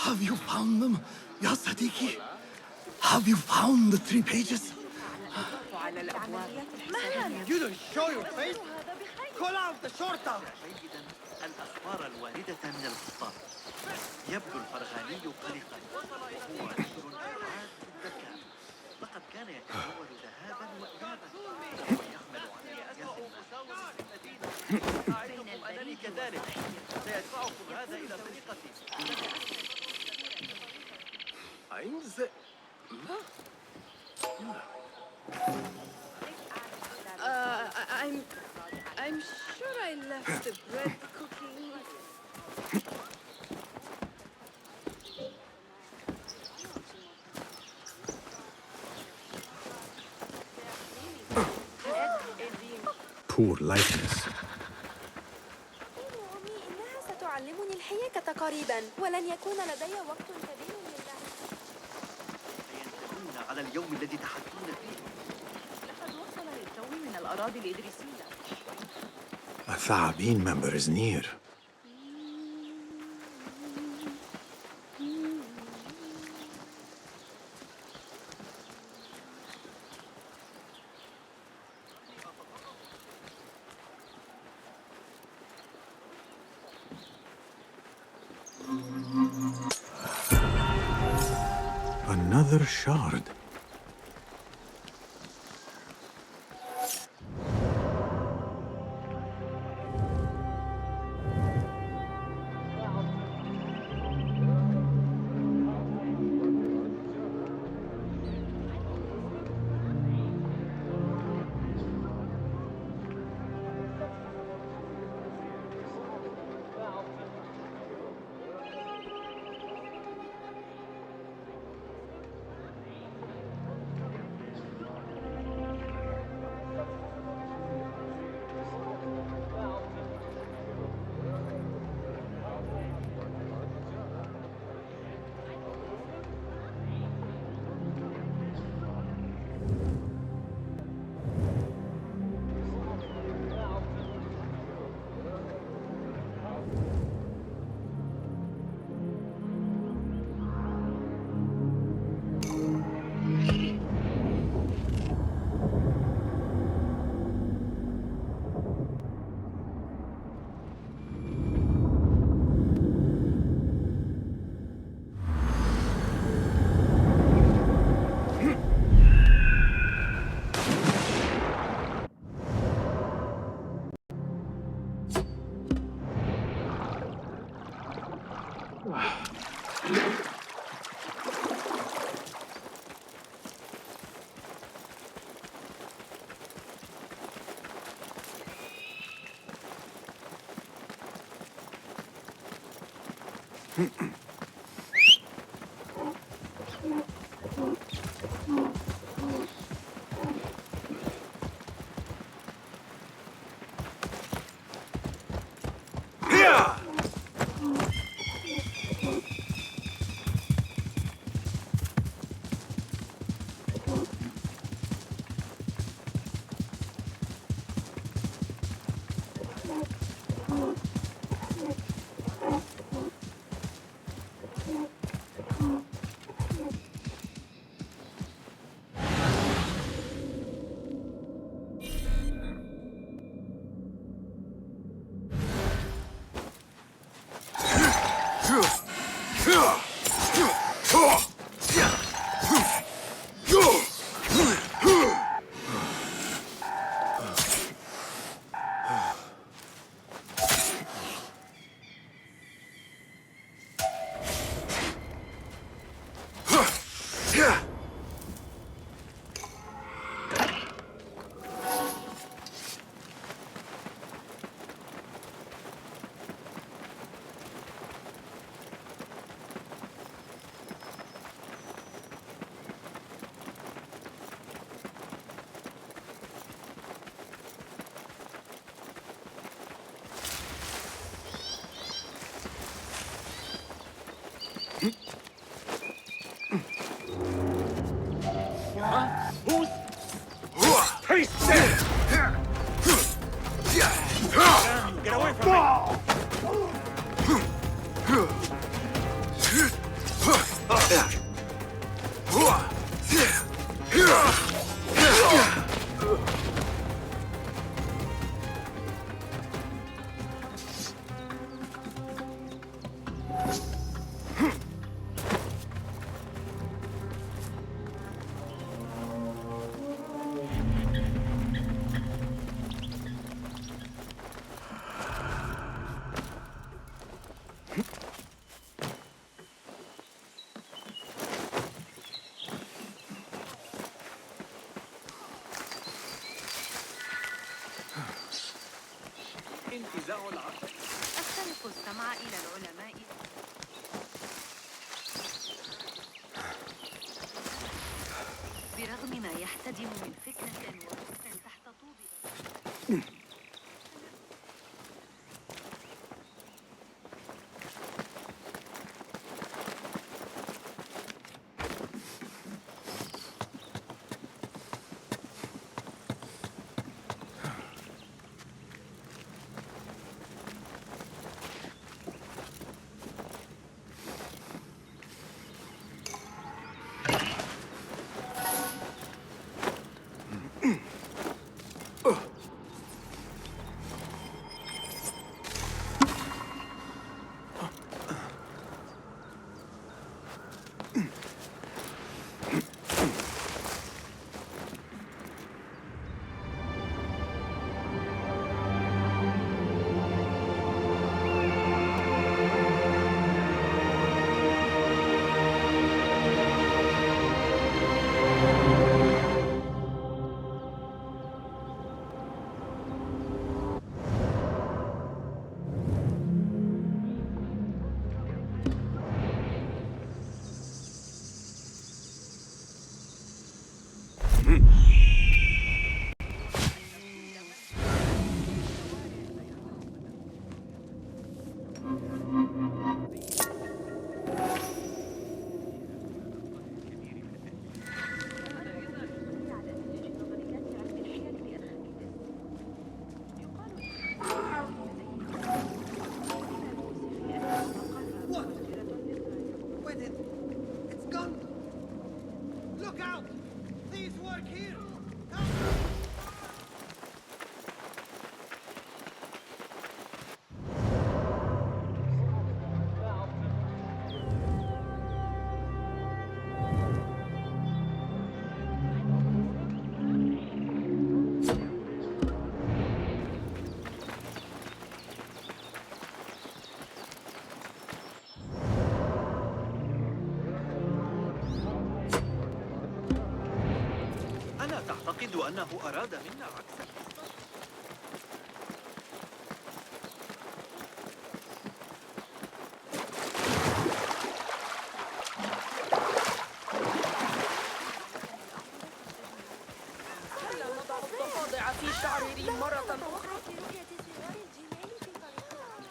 Have you found them, Ya Sadiki? Have you found the 3 pages? You don't show your face. Call out the shorter. الأسفار الواردة من الخطاب يبدو الفرغاني قلقا وهو رجل عاد الذكاء لقد كان يتناول ذهابا وإيابا ويعمل على أعدكم أنني كذلك سيدفعكم هذا إلى طريقتي I'm sure I left the bread cooking. Poor likeness. أمي إنها ستعلمني الحياكة قريبا ولن يكون لدي وقت كبير للعب. سينتهون على اليوم الذي تحدثون فيه لقد وصل للتو من الأراضي الإدريسية A Thaabin member is near. Another shard. أسترق السمع إلى العلماء برغم ما يحتدم من فتنة وحسن تحت طوب أعتقد أنه أراد منا عكس القصة. نضع الضفادع في شعري مرة أخرى في رؤية صغار الجمال في طريقها.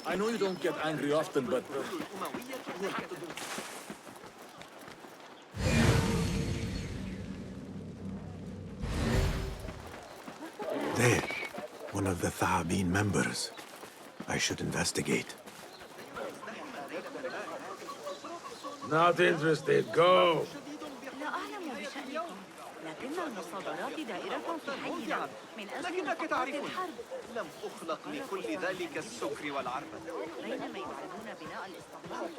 I know you don't get angry often, but... There, one of the Thaabin members. I should investigate. Not interested. Go! لا أعلم بشأنكم، لكن المصادرات دائرة في حينا من أجل لكنك تعرفون الحرب. لم أخلق لكل ذلك السكر والعربدة. بينما يريدون بناء الاستقلال.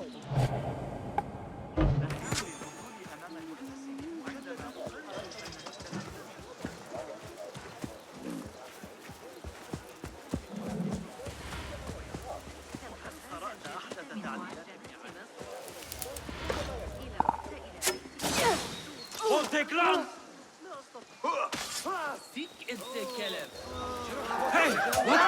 Take long! Hey! What?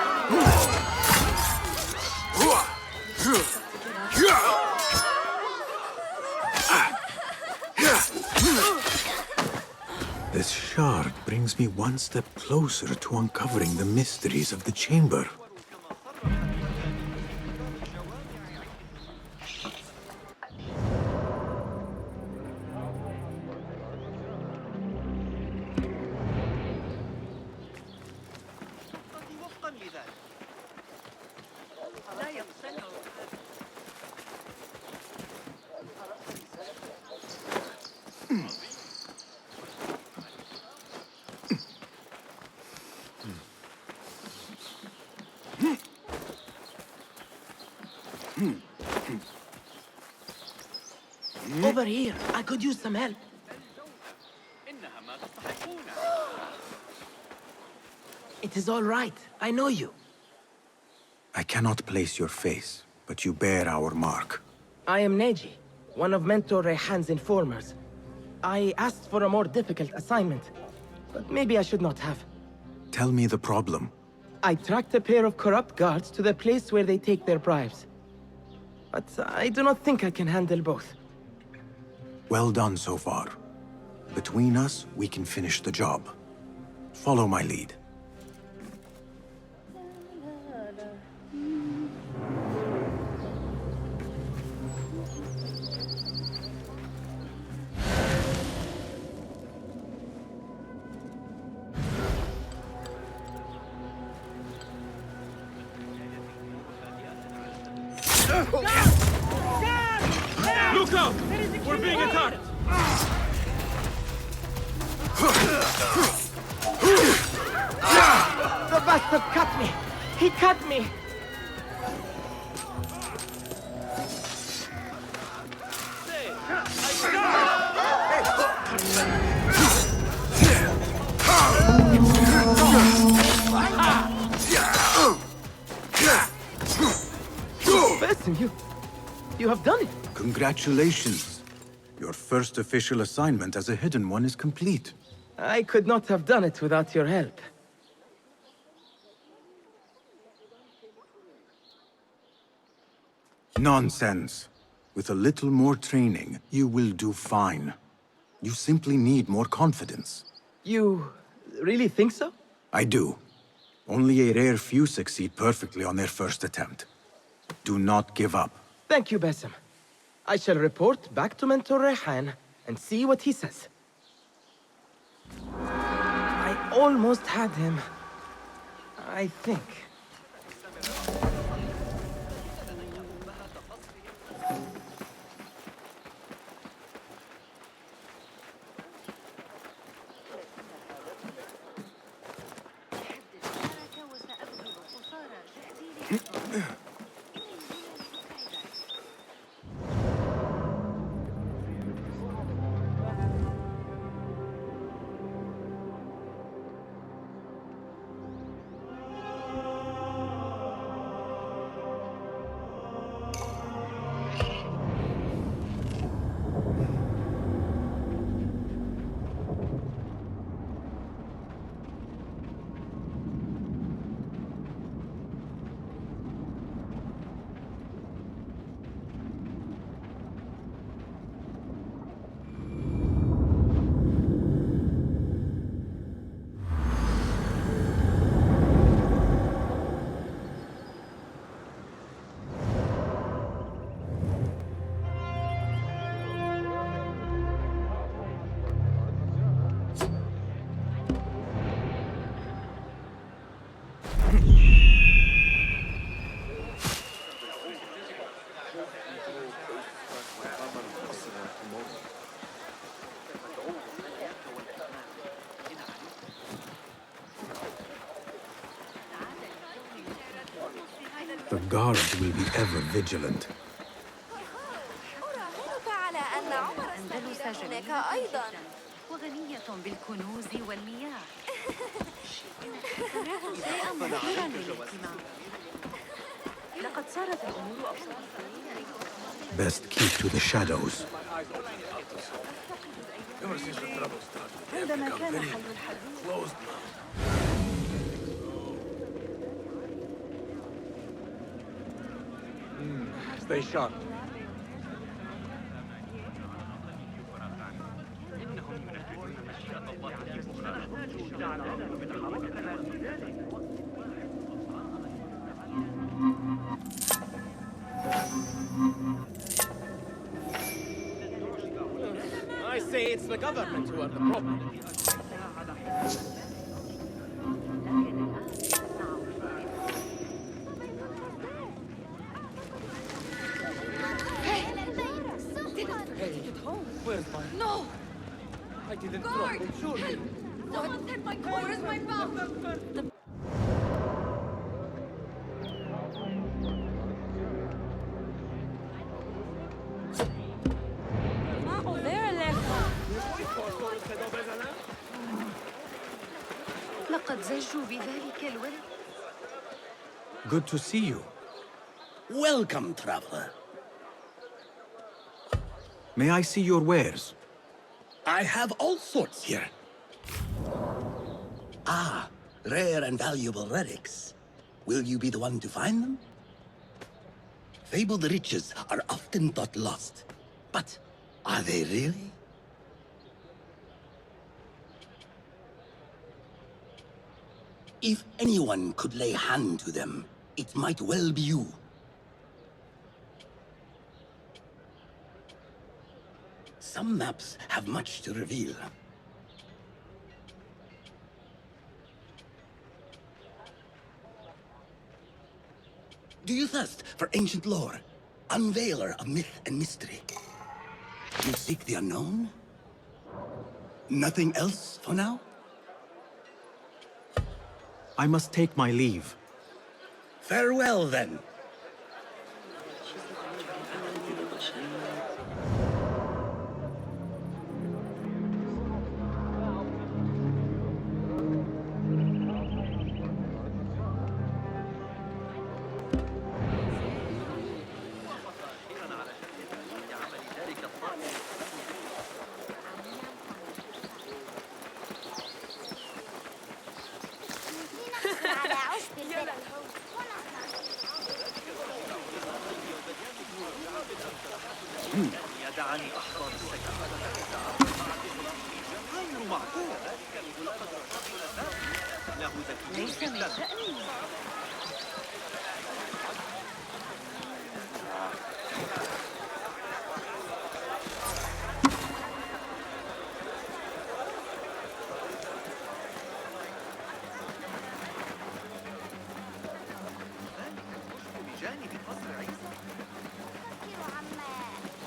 shard brings me one step closer to uncovering the mysteries of the chamber. Over here, I could use some help. It is all right. I know you. I cannot place your face, but you bear our mark. I am Neji, one of Mentor Rayhan's informers. I asked for a more difficult assignment, but maybe I should not have. Tell me the problem. I tracked a pair of corrupt guards to the place where they take their bribes. But I do not think I can handle both. Well done so far. Between us, we can finish the job. Follow my lead. Look out! We're being attacked! The bastard cut me! He cut me! Listen, you have done it! Congratulations. Your first official assignment as a hidden one is complete. I could not have done it without your help. Nonsense. With a little more training, you will do fine. You simply need more confidence. You really think so? I do. Only a rare few succeed perfectly on their first attempt. Do not give up. Thank you, Basim. I shall report back to Mentor Rayhan and see what he says. I almost had him. I think. The guards will be ever vigilant. أراهنك على أن عمر استفيد هناك أيضا. وغنية بالكنوز والمياه. شيئا مثيرا للاهتمام. لقد صارت الأمور أبسط. Best keep to the shadows. عندما كان حي الحدود. Stay sharp. say it's the government who are the problem. Where's my... No! I didn't drop it, surely. Someone take my car! Where's my mouth? Oh, there, Alexa. لقد زجوا بذلك الولد. Good to see you. Welcome, traveler. May I see your wares? I have all sorts here. Ah, rare and valuable relics. Will you be the one to find them? Fabled riches are often thought lost, but are they really? If anyone could lay hand to them, it might well be you. Some maps have much to reveal. Do you thirst for ancient lore? Unveiler of myth and mystery. You seek the unknown? Nothing else for now? I must take my leave. Farewell, then. ليس من شأني.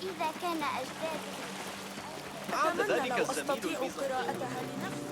إذا كان أجدادي أتمنى لو أستطيع قراءتها لنفسي.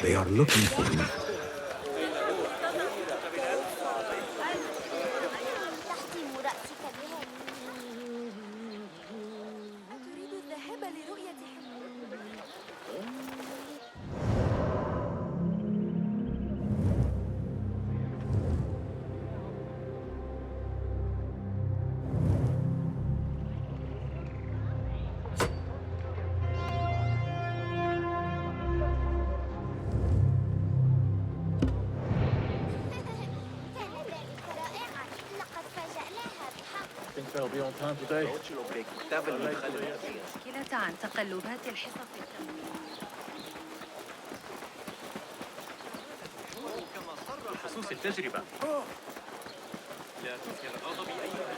They are looking for me. تختم رأسك بها. أتريد الذهاب لرؤية Think they'll be on time today? مشكلة عن تقلبات الحصص التمويلية. بخصوص التجربة لا تثير غضبي أيها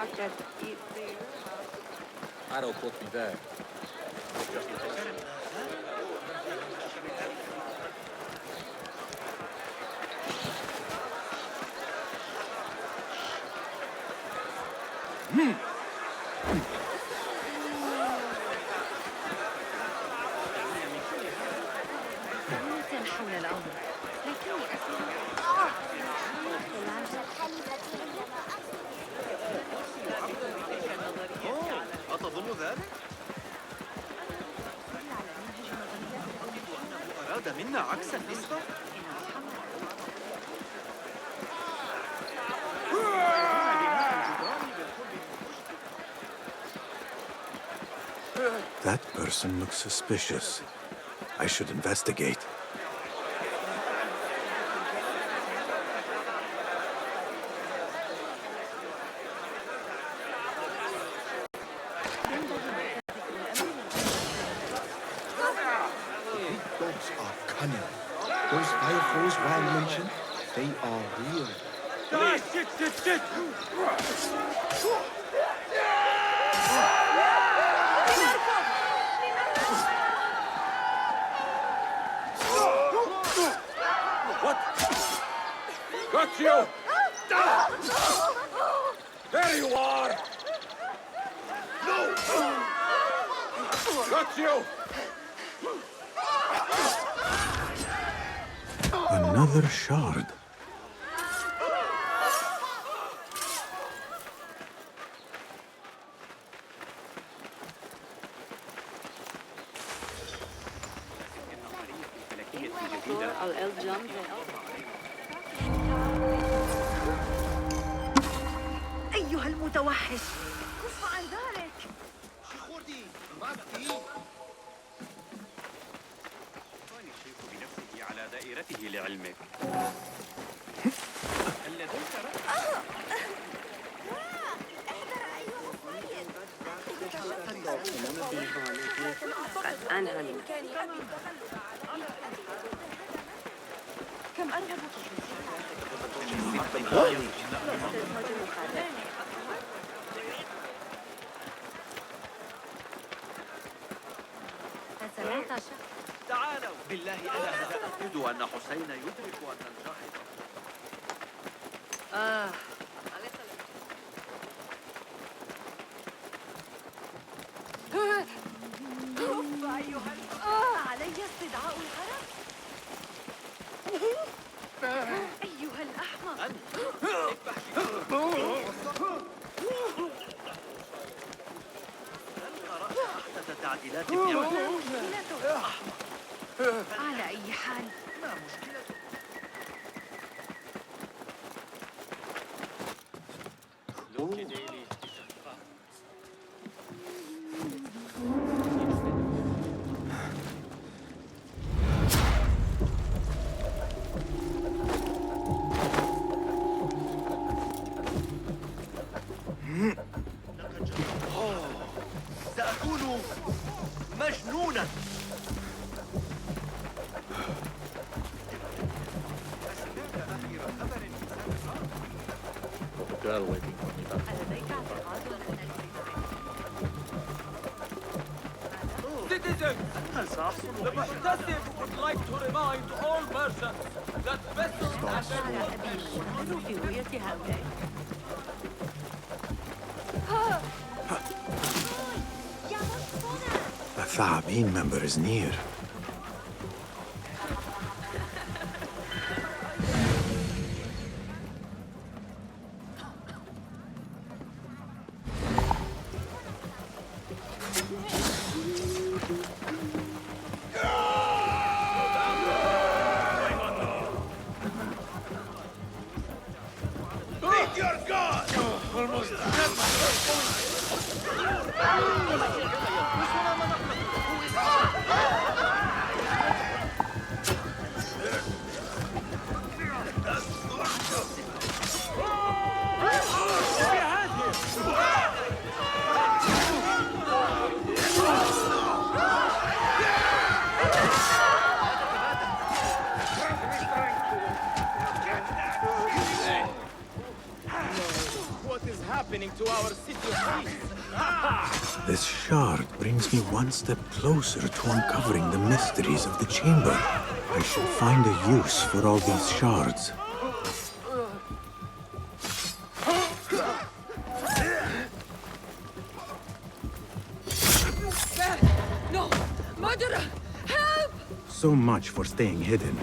الكلام. That'll put me there. حول الأمر لكني أسمع الحليبة عندما أتظن ذلك؟ أراد منا عكس النسبة؟ That person looks suspicious. I should investigate. Dogs are cunning. Those fireflies Ryan mentioned, they are real. What? Got you! There you are! No! Got you! Another shard. أو الجم أيها المتوحش كف عن ذلك الشيخ بنفسه على دائرته لعلمك. اللذيذ قد أنهني كم أرغب تعالوا بالله أنا أتأكد أن حسين يدرك أن الجاحظ علي استدعاء الغرب أيها الأحمق أحدث تعديلات ابن على أي حال ما مشكلته؟ سأكون مجنونا. Girl waiting for me back. Citizens, the Muhtasib would like to remind all merchants that vessels في رؤية هؤلاء A Thaabin member is near. This shard brings me one step closer to uncovering the mysteries of the chamber. I should find a use for all these shards. So much for staying hidden.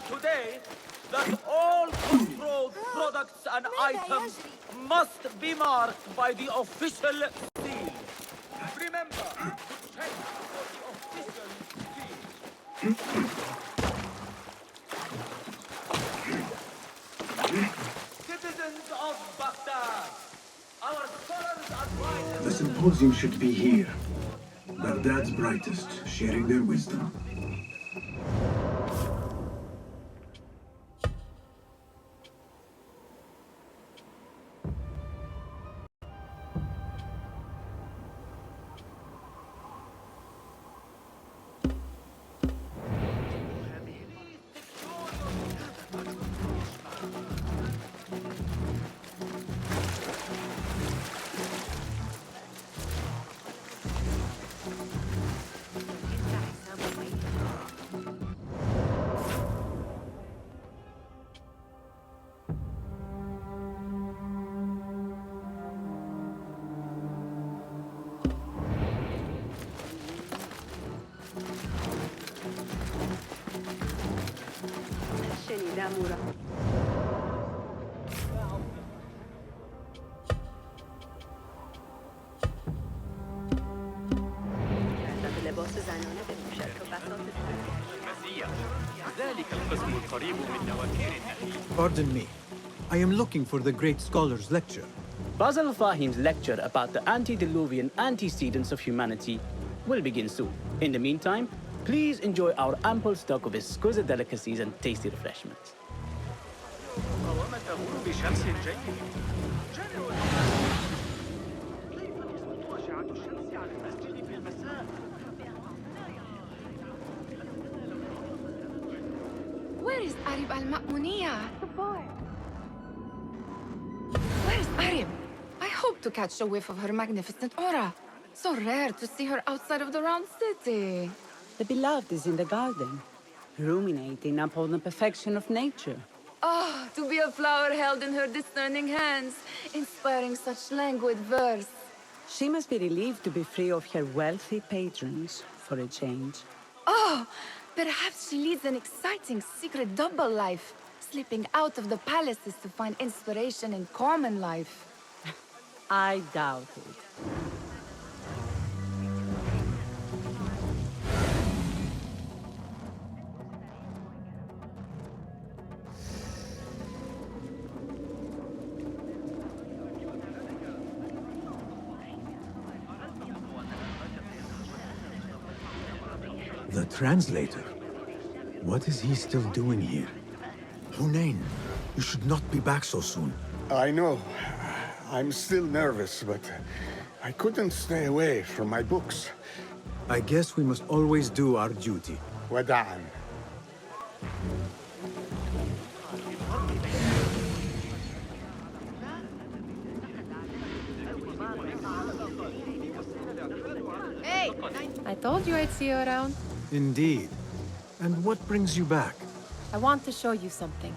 today that all controlled products and items must be marked by the official seal. Remember to check for the official seal. Citizens of Baghdad. Our scholars advise The symposium should be here. Baghdad's brightest, sharing their wisdom. شنیدم او را. لذت لباس زنانه بپوشد تا بساط ذلك القسم القريب من نواكير النخيل. Pardon me. I am looking for the great scholar's lecture. Basil Fahim's lecture about the antediluvian antecedents of humanity will begin soon. In the meantime, please enjoy our ample stock of exquisite delicacies and tasty refreshments. مقاومة غروب شمس جيد. كيف تسقط أشعة الشمس على المسجد في المساء؟ Where is Arib al-Ma'muniyah? Where is Arib? I hope to catch a whiff of her magnificent aura. So rare to see her outside of the round city. The beloved is in the garden, ruminating upon the perfection of nature. Oh, to be a flower held in her discerning hands, inspiring such languid verse. She must be relieved to be free of her wealthy patrons for a change. Oh, perhaps she leads an exciting secret double life, slipping out of the palaces to find inspiration in common life. I doubt it. The translator? What is he still doing here? Hunain, you should not be back so soon. I know. I'm still nervous, but I couldn't stay away from my books. I guess we must always do our duty. وداعاً. Hey, I told you I'd see you around. Indeed. And what brings you back? I want to show you something.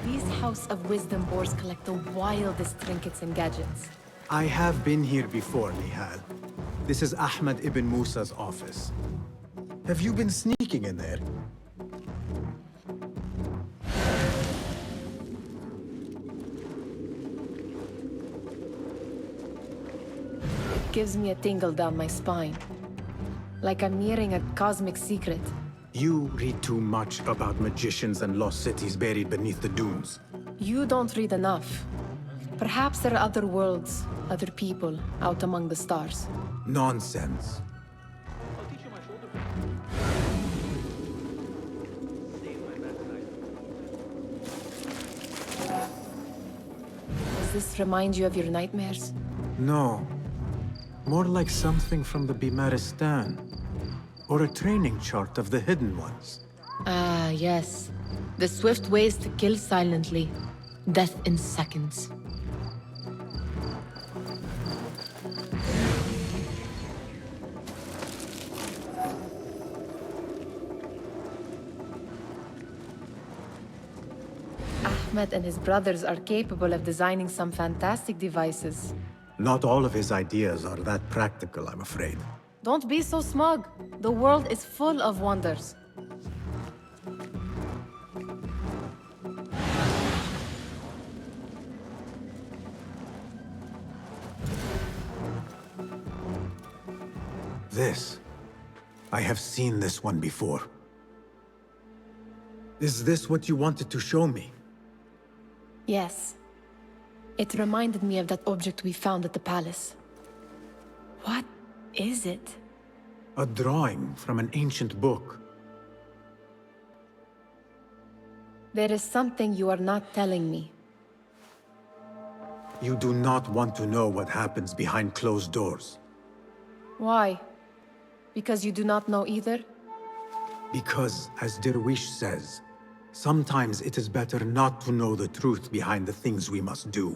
These House of Wisdom boars collect the wildest trinkets and gadgets. I have been here before, Nihal. This is Ahmed ibn Musa's office. Have you been sneaking in there? Gives me a tingle down my spine. Like I'm nearing a cosmic secret. You read too much about magicians and lost cities buried beneath the dunes. You don't read enough. Perhaps there are other worlds, other people, out among the stars. Nonsense. Does this remind you of your nightmares? No. More like something from the Bimaristan. Or a training chart of the hidden ones. Ah, yes. The swift ways to kill silently. Death in seconds. Ahmed and his brothers are capable of designing some fantastic devices. Not all of his ideas are that practical, I'm afraid. Don't be so smug. The world is full of wonders. this? I have seen this one before. Is this what you wanted to show me? Yes. It reminded me of that object we found at the palace. What is it? A drawing from an ancient book. There is something you are not telling me. You do not want to know what happens behind closed doors. Why? Because you do not know either? Because, as Derwish says, sometimes it is better not to know the truth behind the things we must do.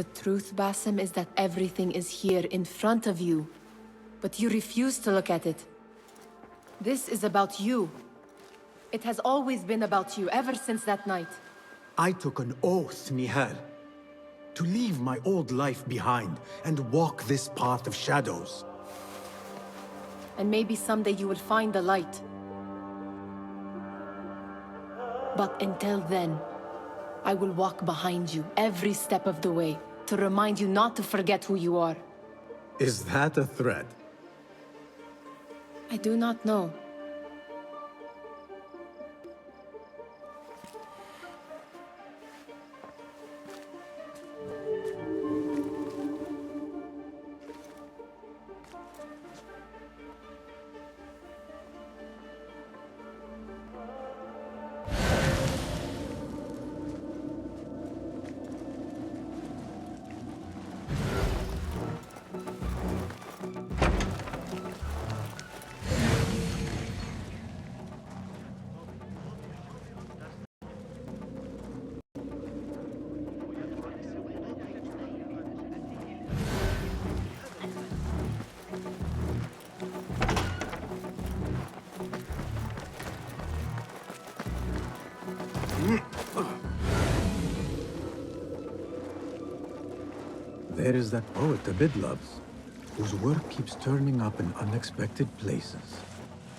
The truth, Basim, is that everything is here in front of you. But you refuse to look at it. This is about you. It has always been about you, ever since that night. I took an oath, Nihal, to leave my old life behind and walk this path of shadows. And maybe someday you will find the light. But until then, I will walk behind you every step of the way to remind you not to forget who you are. Is that a threat? I do not know. There is that poet Abid loves, whose work keeps turning up in unexpected places.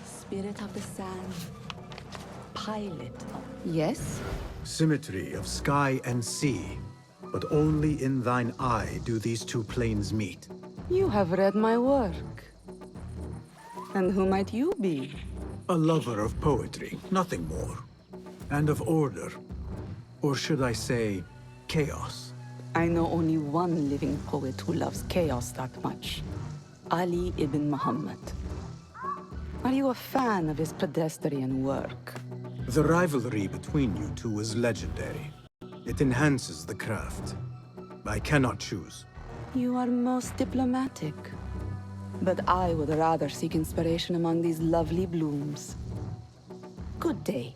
Spirit of the sand. Pilot. Yes? Symmetry of sky and sea, but only in thine eye do these two planes meet. You have read my work. And who might you be? A lover of poetry, nothing more. And of order. Or should I say, chaos. I know only one living poet who loves chaos that much. Ali ibn Muhammad. Are you a fan of his pedestrian work? The rivalry between you two is legendary. It enhances the craft. I cannot choose. You are most diplomatic. But I would rather seek inspiration among these lovely blooms. Good day.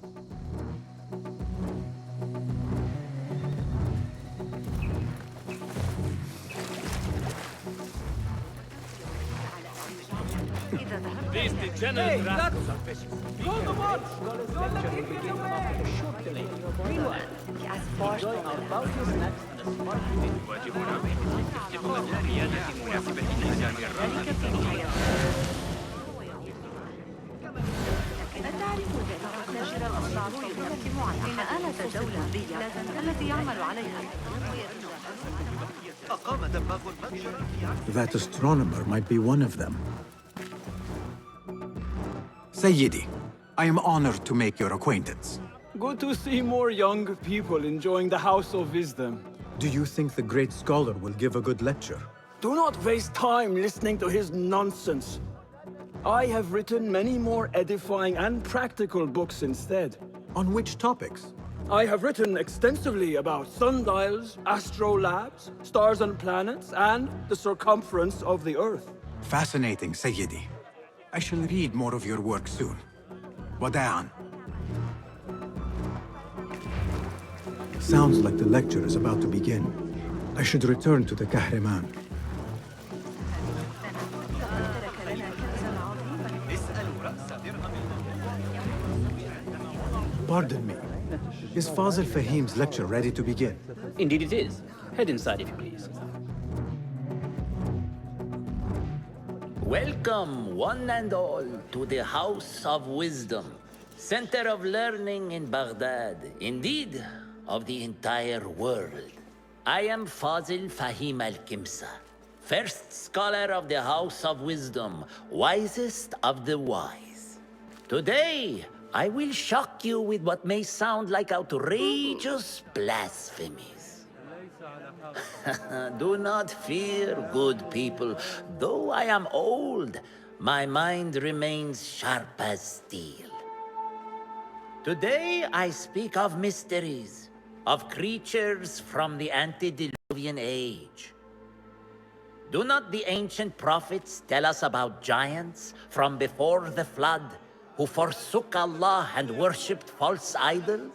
These degenerate rascals are vicious. Call the watch! Don't let him get away! Meanwhile, enjoy our bounty snacks and a smart أتعرف بأن تاجر الأصناف يقدم حين آلة الدولة التي يعمل عليها. That astronomer might be one of them. Sayyidi, I am honored to make your acquaintance. Good to see more young people enjoying the House of Wisdom. Do you think the great scholar will give a good lecture? Do not waste time listening to his nonsense. I have written many more edifying and practical books instead. On which topics? I have written extensively about sundials, astrolabes, stars and planets, and the circumference of the Earth. Fascinating, Sayyidi. I shall read more of your work soon. Wada'an. Sounds like the lecture is about to begin. I should return to the Kahraman. Pardon me. Is Fazil Fahim's lecture ready to begin? Indeed it is. Head inside if you please. Welcome, one and all, to the House of Wisdom, center of learning in Baghdad, indeed, of the entire world. I am Fazil Fahim al-Kimsa, first scholar of the House of Wisdom, wisest of the wise. Today, I will shock you with what may sound like outrageous blasphemies. Do not fear, good people. Though I am old, my mind remains sharp as steel. Today, I speak of mysteries, of creatures from the antediluvian age. Do not the ancient prophets tell us about giants from before the flood who forsook Allah and worshipped false idols?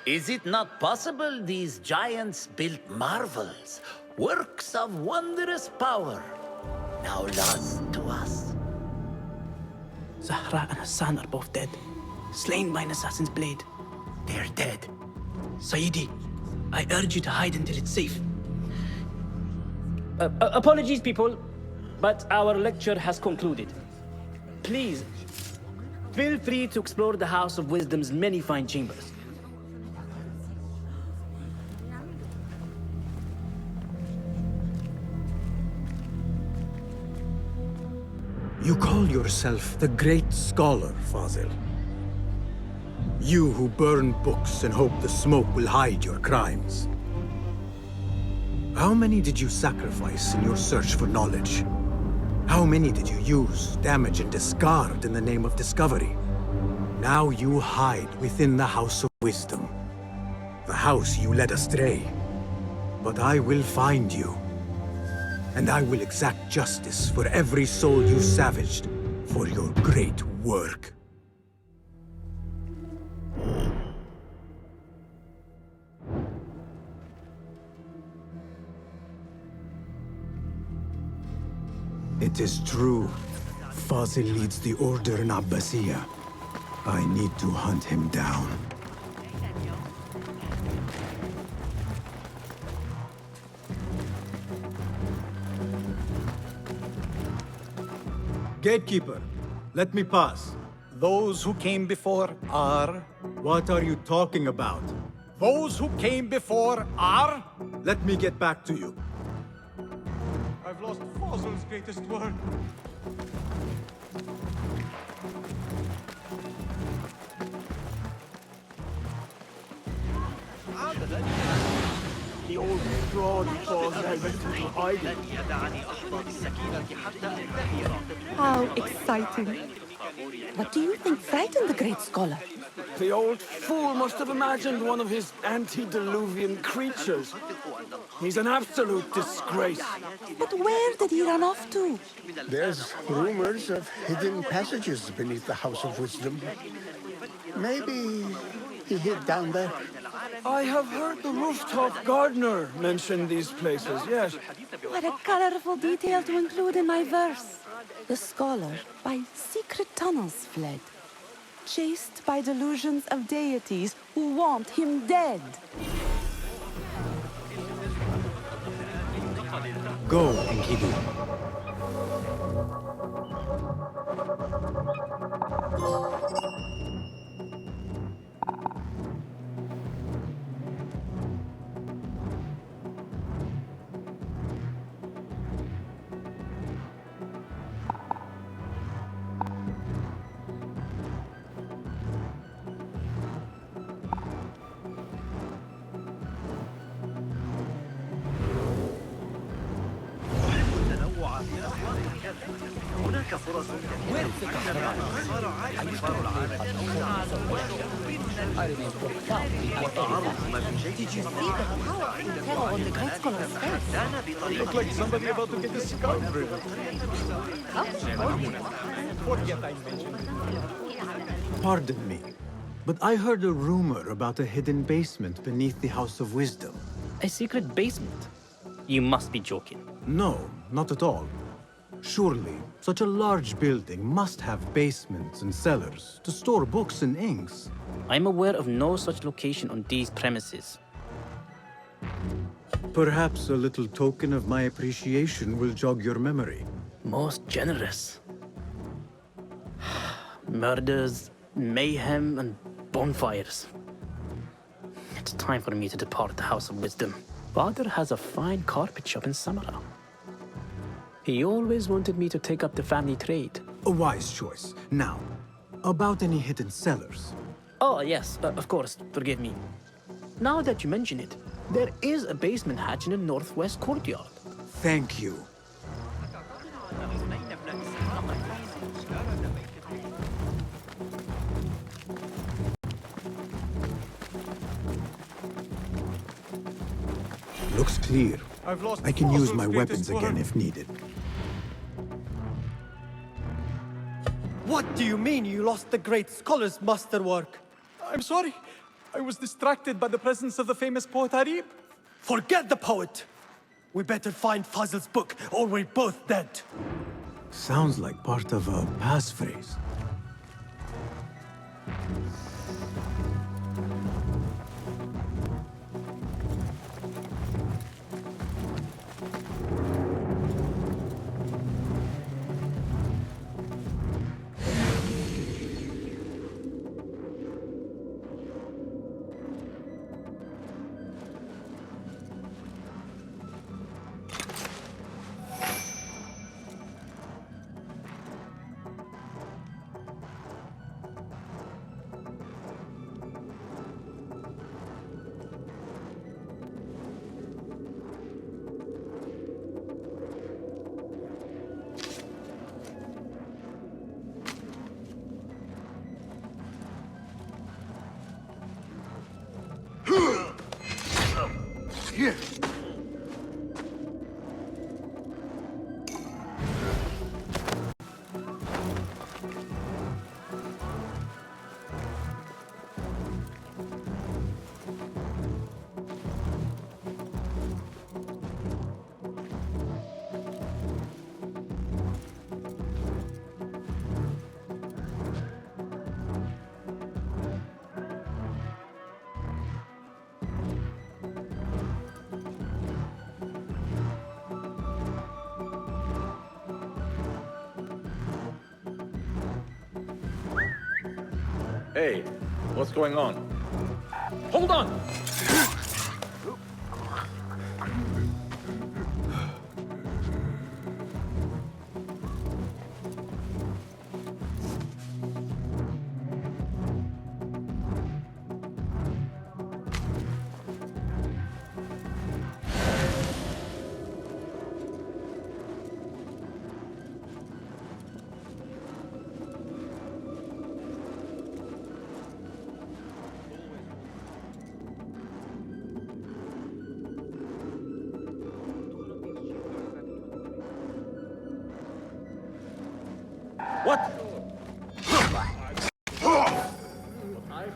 Is it not possible these giants built marvels, works of wondrous power, now lost to us? Zahra and Hassan are both dead, slain by an assassin's blade. They're dead. Sayyidi, I urge you to hide until it's safe. Apologies, people, but our lecture has concluded. Please, feel free to explore the House of Wisdom's many fine chambers. You call yourself the great scholar, Fazil. You who burn books and hope the smoke will hide your crimes. How many did you sacrifice in your search for knowledge? How many did you use, damage, and discard in the name of discovery? Now you hide within the House of Wisdom. The house you led astray. But I will find you. And I will exact justice for every soul you savaged for your great work. It is true. Fazil leads the order in Abbasiyah. I need to hunt him down. Gatekeeper, let me pass. Those who came before are... What are you talking about? Those who came before are... Let me get back to you. I've lost Fazil's greatest work. The old broad claws went into hiding. How exciting. What do you think frightened the great scholar? The old fool must have imagined one of his antediluvian creatures. He's an absolute disgrace. But where did he run off to? There's rumors of hidden passages beneath the House of Wisdom. Maybe he hid down there. I have heard the rooftop gardener mention these places, yes. What a colorful detail to include in my verse. The scholar by secret tunnels fled, chased by delusions of deities who want him dead. Go, Enkidu. هناك فرص Did you see the powerful terror on the great scholar's face? It looked like somebody about to get the skull driven. Pardon me, but I heard a rumor about a hidden basement beneath the House of Wisdom. A secret basement? You must be joking. No, not at all. Surely, such a large building must have basements and cellars to store books and inks. I'm aware of no such location on these premises. Perhaps a little token of my appreciation will jog your memory. Most generous. Murders, mayhem, and bonfires. It's time for me to depart the House of Wisdom. Father has a fine carpet shop in Samara. He always wanted me to take up the family trade. A wise choice. Now, about any hidden cellars. Oh, yes, of course, forgive me. Now that you mention it, there is a basement hatch in the northwest courtyard. Thank you. Looks clear. I can use my weapons again if needed. What do you mean you lost the great scholar's masterwork? I'm sorry. I was distracted by the presence of the famous poet Arib. Forget the poet! We better find Fazil's book, or we're both dead. Sounds like part of a passphrase. Here. Hey, what's going on? Hold on! What?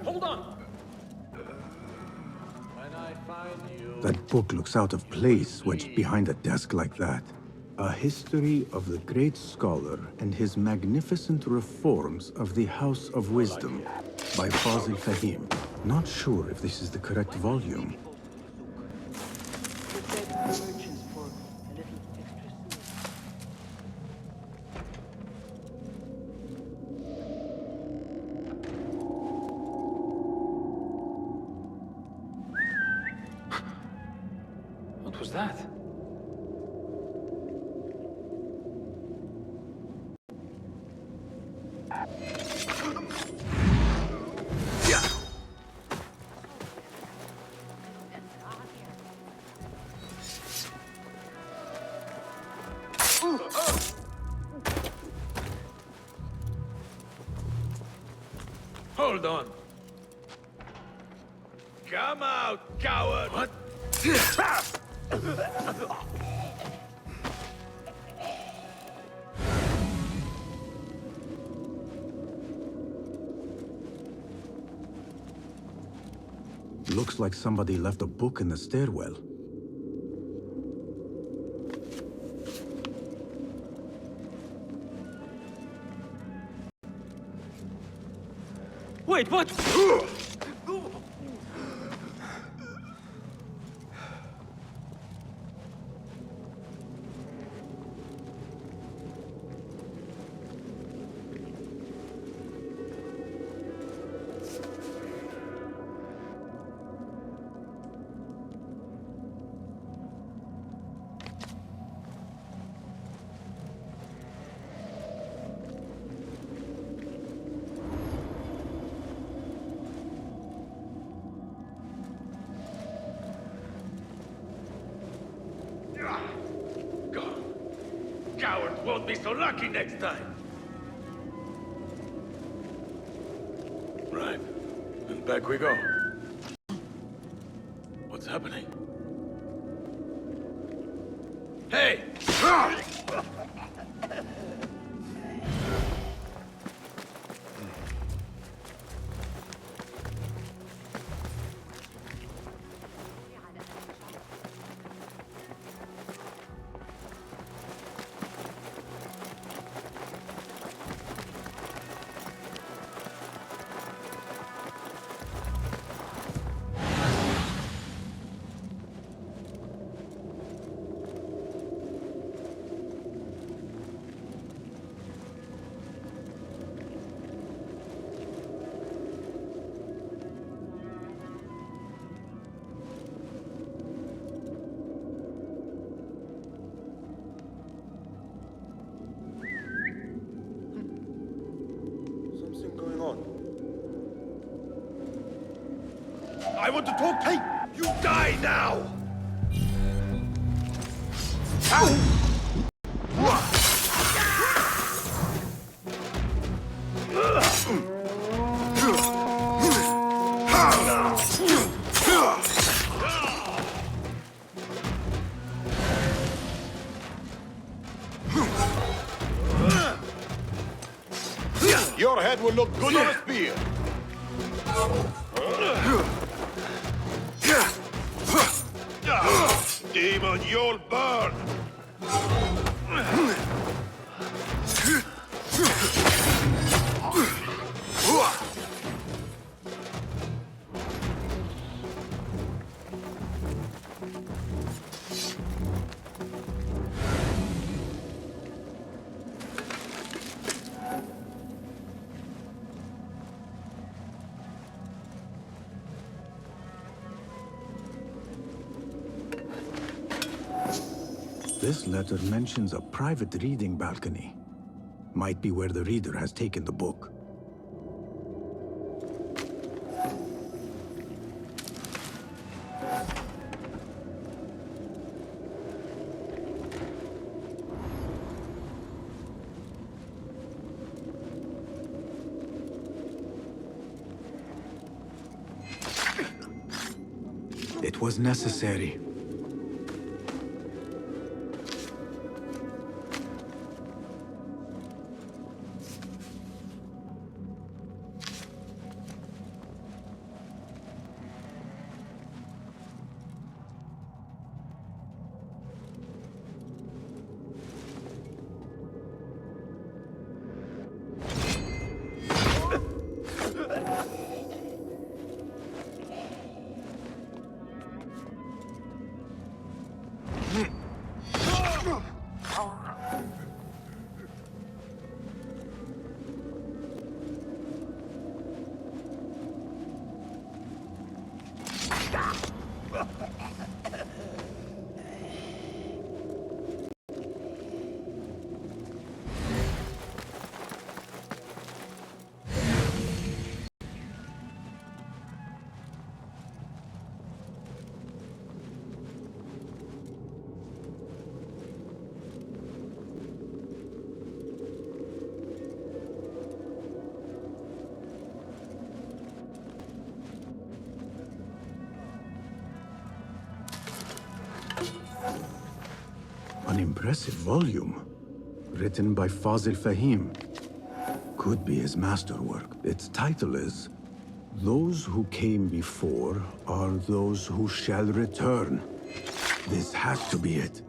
Hold on! When I find you... That book looks out of place, wedged behind a desk like that. A history of the great scholar and his magnificent reforms of the House of Wisdom by Fazil Fahim. Not sure if this is the correct volume. What was that? Hold on. Come out, coward! What? Looks like somebody left a book in the stairwell. Wait, what? Won't be so lucky next time. Right. And back we go. What's happening? Hey! I want to talk. Hey, you die now! Your head will look good on a spear. Demon, you'll burn! This letter mentions a private reading balcony. Might be where the reader has taken the book. It was necessary. An impressive volume, written by Fazil Fahim. Could be his masterwork. Its title is, "Those who came before are those who shall return." This has to be it.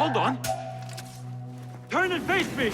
Hold on. Turn and face me!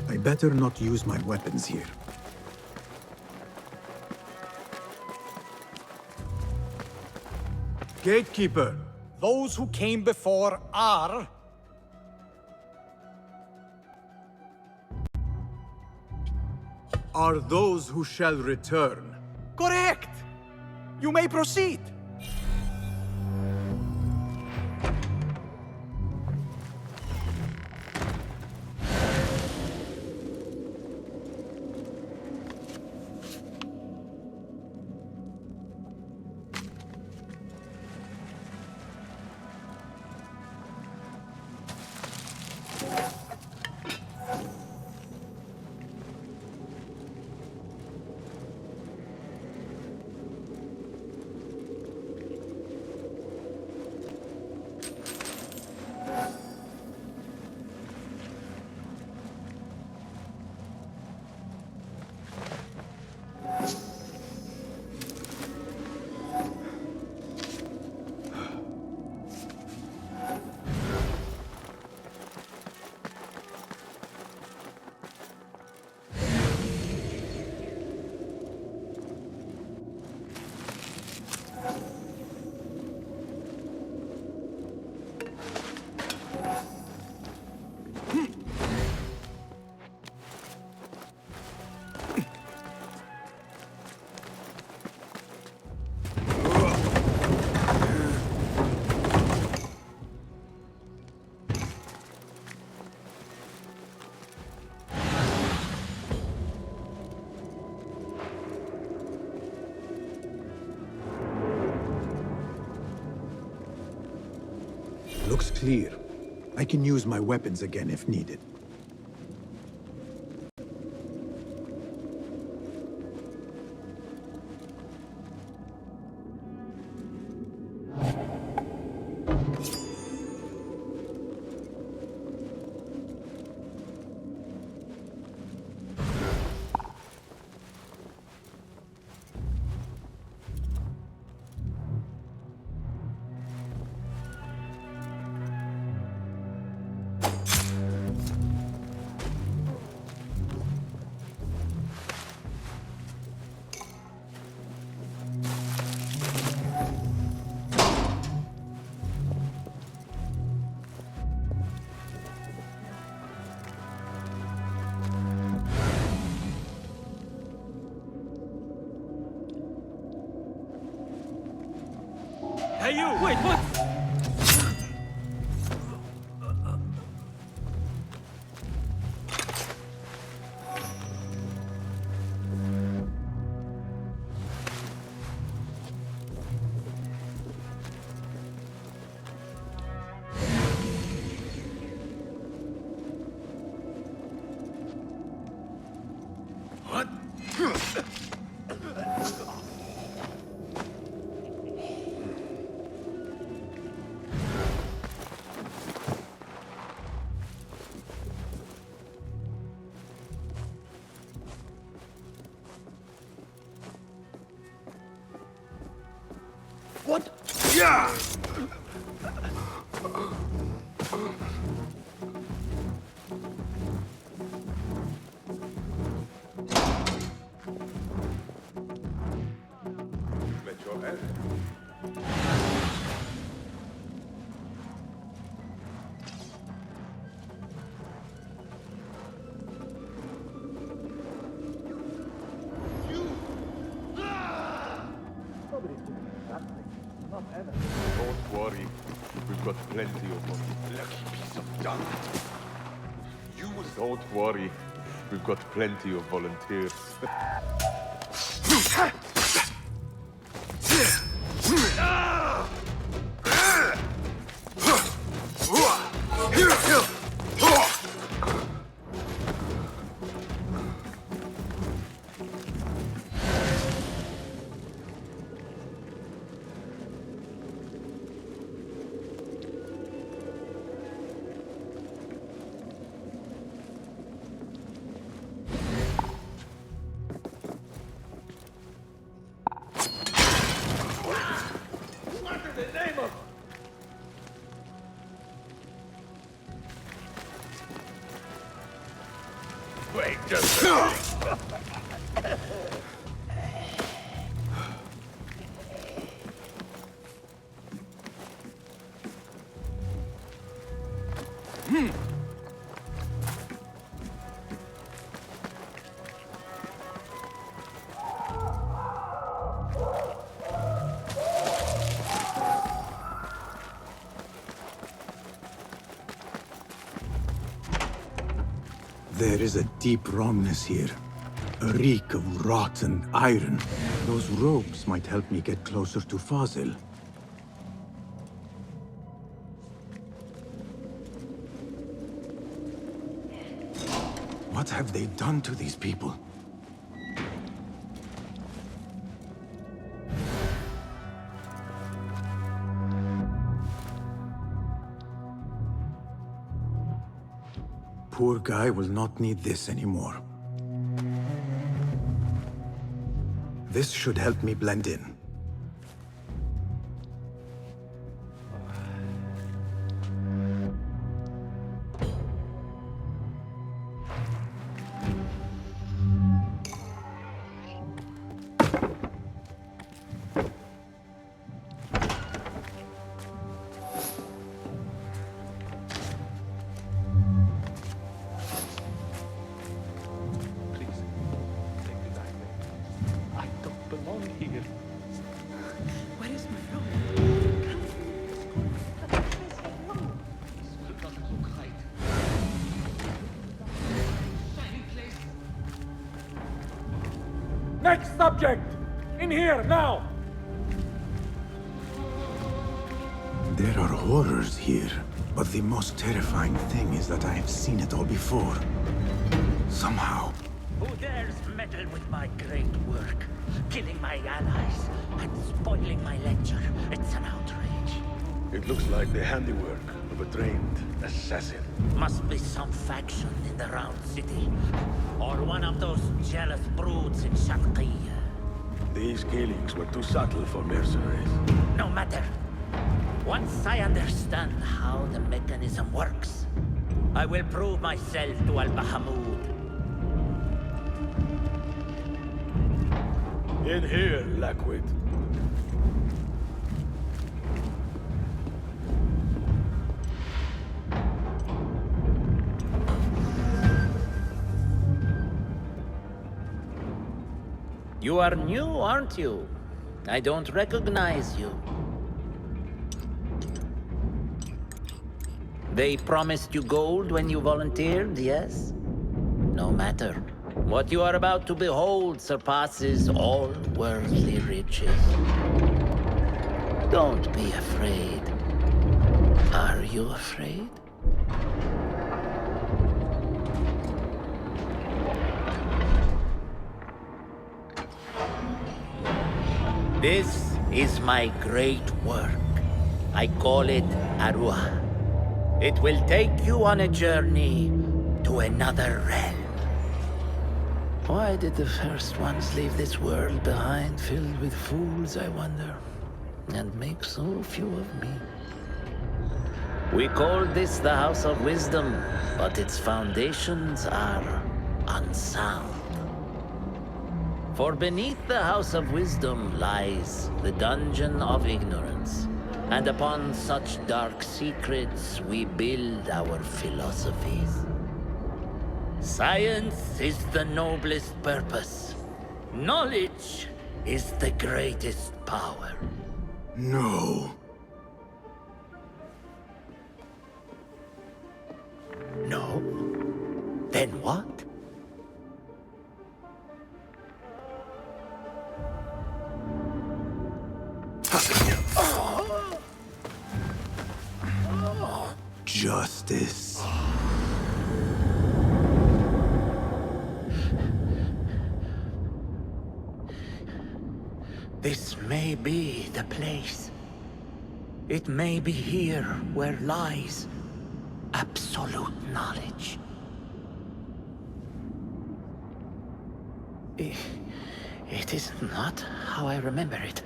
I better not use my weapons here. Gatekeeper, Those who came before are... are those who shall return. Correct! You may proceed. Looks clear. I can use my weapons again if needed. Hey you! Wait, what? What? What? Yeah! Let your head. got plenty of money. Lucky piece of dung. Don't worry. We've got plenty of volunteers. Wait just a minute. There is a deep wrongness here. A reek of rotten iron. Those robes might help me get closer to Fazil. What have they done to these people? Poor guy will not need this anymore. This should help me blend in. Next subject! In here, now! There are horrors here, but the most terrifying thing is that I have seen it all before. Somehow. Who dares meddle with my great work? Killing my allies and spoiling my lecture. It's an outrage. It looks like the handiwork of a trained assassin. Must be some faction in the Round City. Or one of those jealous broods in Sharqiyya. These killings were too subtle for mercenaries. No matter. Once I understand how the mechanism works, I will prove myself to Al-Bahamud. In here, Lackwit. You are new, aren't you? I don't recognize you. They promised you gold when you volunteered, yes? No matter. What you are about to behold surpasses all worldly riches. Don't be afraid. Are you afraid? This is my great work. I call it Arwah. It will take you on a journey to another realm. Why did the first ones leave this world behind, filled with fools, I wonder, and make so few of me? We call this the House of Wisdom, but its foundations are unsound. For beneath the House of Wisdom lies the Dungeon of Ignorance, and upon such dark secrets we build our philosophies. Science is the noblest purpose. Knowledge is the greatest power. No. Then what? Justice. This may be the place. It may be here where lies absolute knowledge. It is not how I remember it.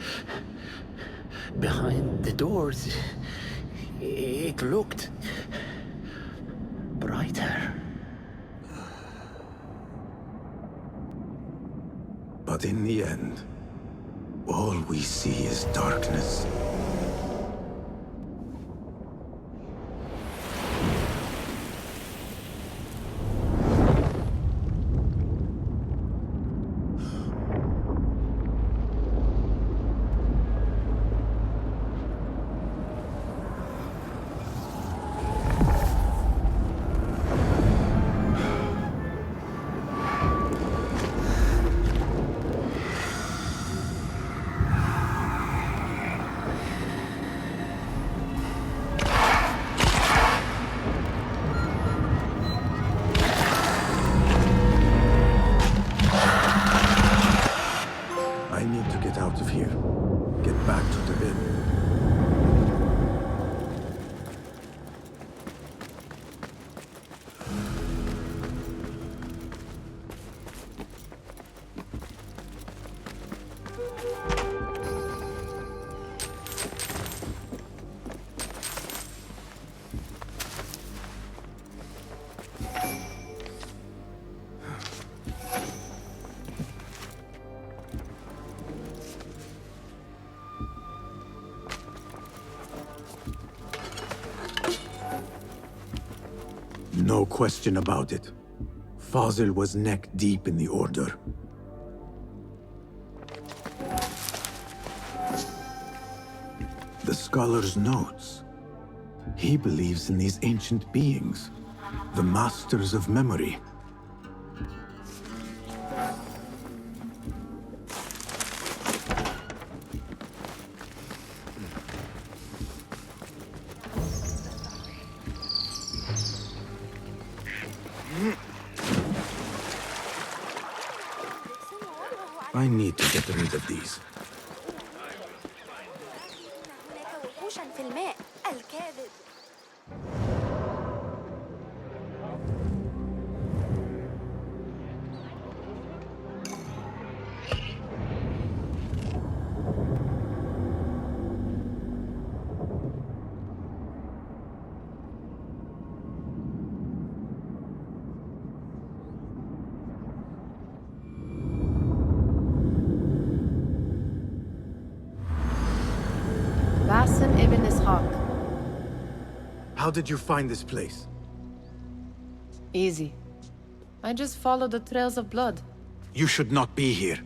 Behind the doors, it looked brighter. But in the end, all we see is darkness. No question about it. Fazil was neck deep in the Order. The scholar's notes. He believes in these ancient beings, the masters of memory. I need to get rid of these. How did you find this place? Easy. I just followed the trails of blood. You should not be here.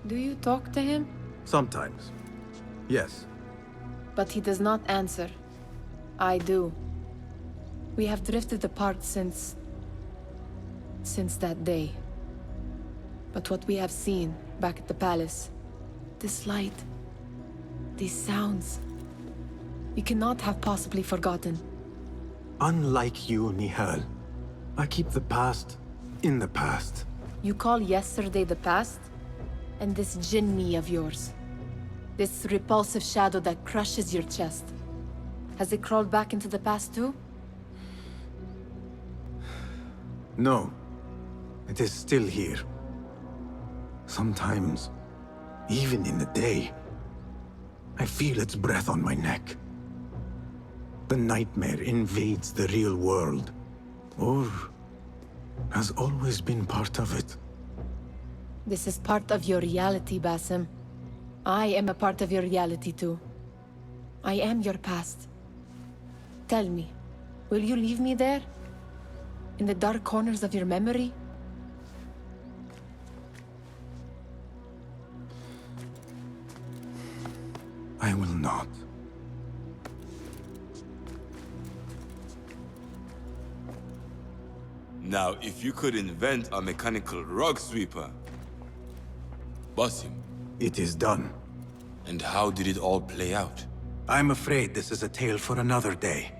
Do you talk to him? Sometimes. Yes. But he does not answer. I do. We have drifted apart since that day. But what we have seen back at the palace, this light, these sounds, we cannot have possibly forgotten. Unlike you, Nihal, I keep the past in the past. You call yesterday the past? And this jinni of yours, this repulsive shadow that crushes your chest, has it crawled back into the past too? No. It is still here. Sometimes, even in the day, I feel its breath on my neck. The nightmare invades the real world, or has always been part of it. This is part of your reality, Basim. I am a part of your reality too. I am your past. Tell me, will you leave me there? In the dark corners of your memory? I will not. Now, if you could invent a mechanical rug sweeper, Basim. It is done. And how did it all play out? I'm afraid this is a tale for another day.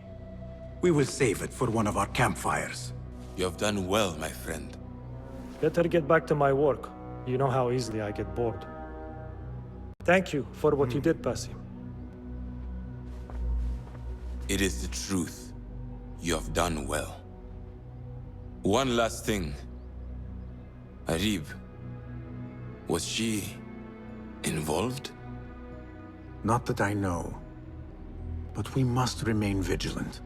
We will save it for one of our campfires. You have done well, my friend. Better get back to my work. You know how easily I get bored. Thank you for what you did, Basim. It is the truth. You have done well. One last thing. Arib. Was she involved? Not that I know. But we must remain vigilant.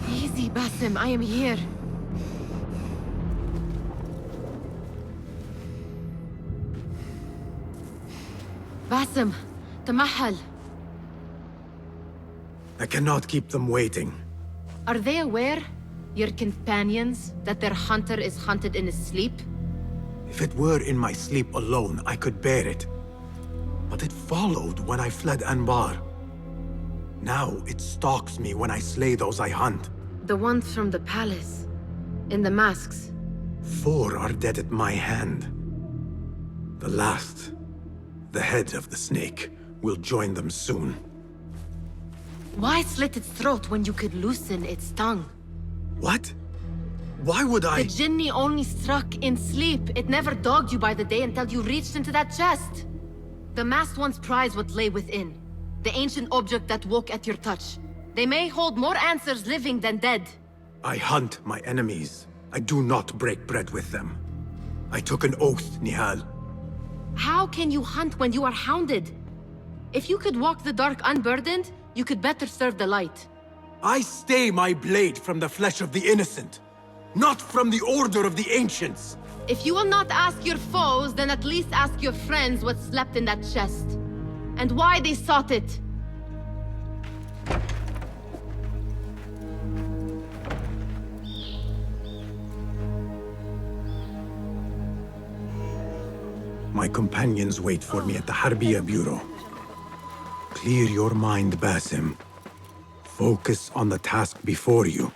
Easy, Basim, I am here. Basim, تمهل. I cannot keep them waiting. Are they aware, your companions, that their hunter is hunted in his sleep? If it were in my sleep alone, I could bear it. But it followed when I fled Anbar. Now it stalks me when I slay those I hunt. The ones from the palace, in the masks. 4 are dead at my hand. The last, the head of the snake, will join them soon. Why slit its throat when you could loosen its tongue? What? Why would I? The Jinni only struck in sleep. It never dogged you by the day until you reached into that chest. The masked ones prize what lay within. The ancient object that woke at your touch. They may hold more answers living than dead. I hunt my enemies. I do not break bread with them. I took an oath, Nihal. How can you hunt when you are hounded? If you could walk the dark unburdened, you could better serve the light. I stay my blade from the flesh of the innocent, not from the order of the ancients. If you will not ask your foes, then at least ask your friends what slept in that chest. And why they sought it. My companions wait for me at the Harbiya Bureau. Clear your mind, Basim. Focus on the task before you.